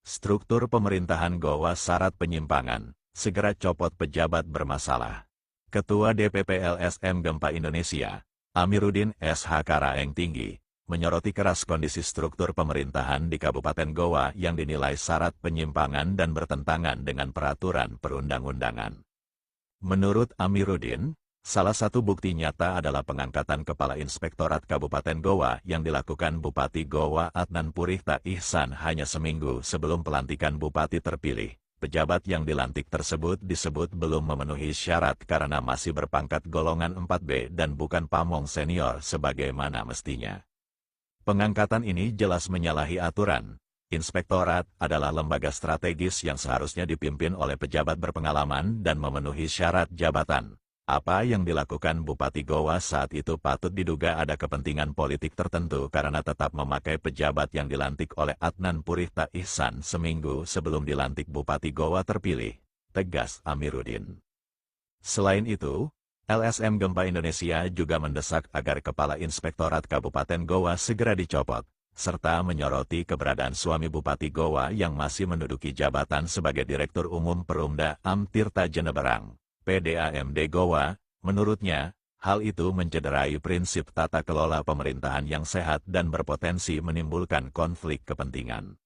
Struktur pemerintahan Gowa syarat penyimpangan, segera copot pejabat bermasalah. Ketua DPP LSM Gempa Indonesia, Amiruddin SH Karaeng Tinggi, menyoroti keras kondisi struktur pemerintahan di Kabupaten Gowa yang dinilai syarat penyimpangan dan bertentangan dengan peraturan perundang-undangan. Menurut Amiruddin, salah satu bukti nyata adalah pengangkatan Kepala Inspektorat Kabupaten Gowa yang dilakukan Bupati Gowa Adnan Purihta Ihsan hanya seminggu sebelum pelantikan Bupati terpilih. Pejabat yang dilantik tersebut disebut belum memenuhi syarat karena masih berpangkat golongan 4B dan bukan pamong senior sebagaimana mestinya. Pengangkatan ini jelas menyalahi aturan. Inspektorat adalah lembaga strategis yang seharusnya dipimpin oleh pejabat berpengalaman dan memenuhi syarat jabatan. Apa yang dilakukan Bupati Gowa saat itu patut diduga ada kepentingan politik tertentu karena tetap memakai pejabat yang dilantik oleh Adnan Purihta Ihsan seminggu sebelum dilantik Bupati Gowa terpilih, tegas Amiruddin. Selain itu, LSM Gempa Indonesia juga mendesak agar Kepala Inspektorat Kabupaten Gowa segera dicopot, serta menyoroti keberadaan suami Bupati Gowa yang masih menduduki jabatan sebagai Direktur Umum Perumda Tirta Jeneberang. PDAMD Gowa, menurutnya, hal itu mencederai prinsip tata kelola pemerintahan yang sehat dan berpotensi menimbulkan konflik kepentingan.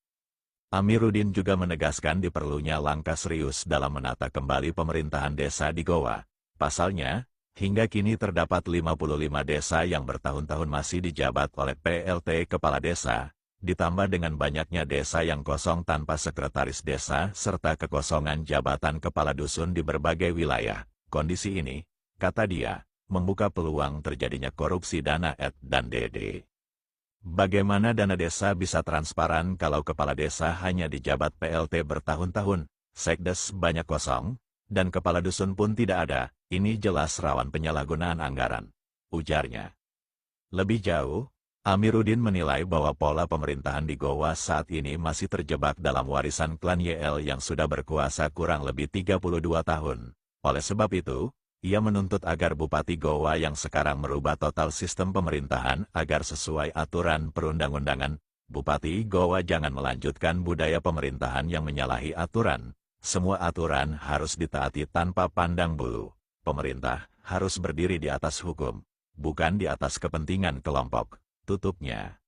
Amiruddin juga menegaskan diperlunya langkah serius dalam menata kembali pemerintahan desa di Gowa. Pasalnya, hingga kini terdapat 55 desa yang bertahun-tahun masih dijabat oleh PLT Kepala Desa, ditambah dengan banyaknya desa yang kosong tanpa sekretaris desa serta kekosongan jabatan kepala dusun di berbagai wilayah. Kondisi ini, kata dia, membuka peluang terjadinya korupsi dana ET dan DD. Bagaimana dana desa bisa transparan kalau kepala desa hanya dijabat PLT bertahun-tahun, sekdes banyak kosong, dan kepala dusun pun tidak ada? Ini jelas rawan penyalahgunaan anggaran, ujarnya. Lebih jauh, Amiruddin menilai bahwa pola pemerintahan di Gowa saat ini masih terjebak dalam warisan klan YL yang sudah berkuasa kurang lebih 32 tahun. Oleh sebab itu, ia menuntut agar Bupati Gowa yang sekarang merubah total sistem pemerintahan agar sesuai aturan perundang-undangan. Bupati Gowa jangan melanjutkan budaya pemerintahan yang menyalahi aturan. Semua aturan harus ditaati tanpa pandang bulu. Pemerintah harus berdiri di atas hukum, bukan di atas kepentingan kelompok. Tutupnya.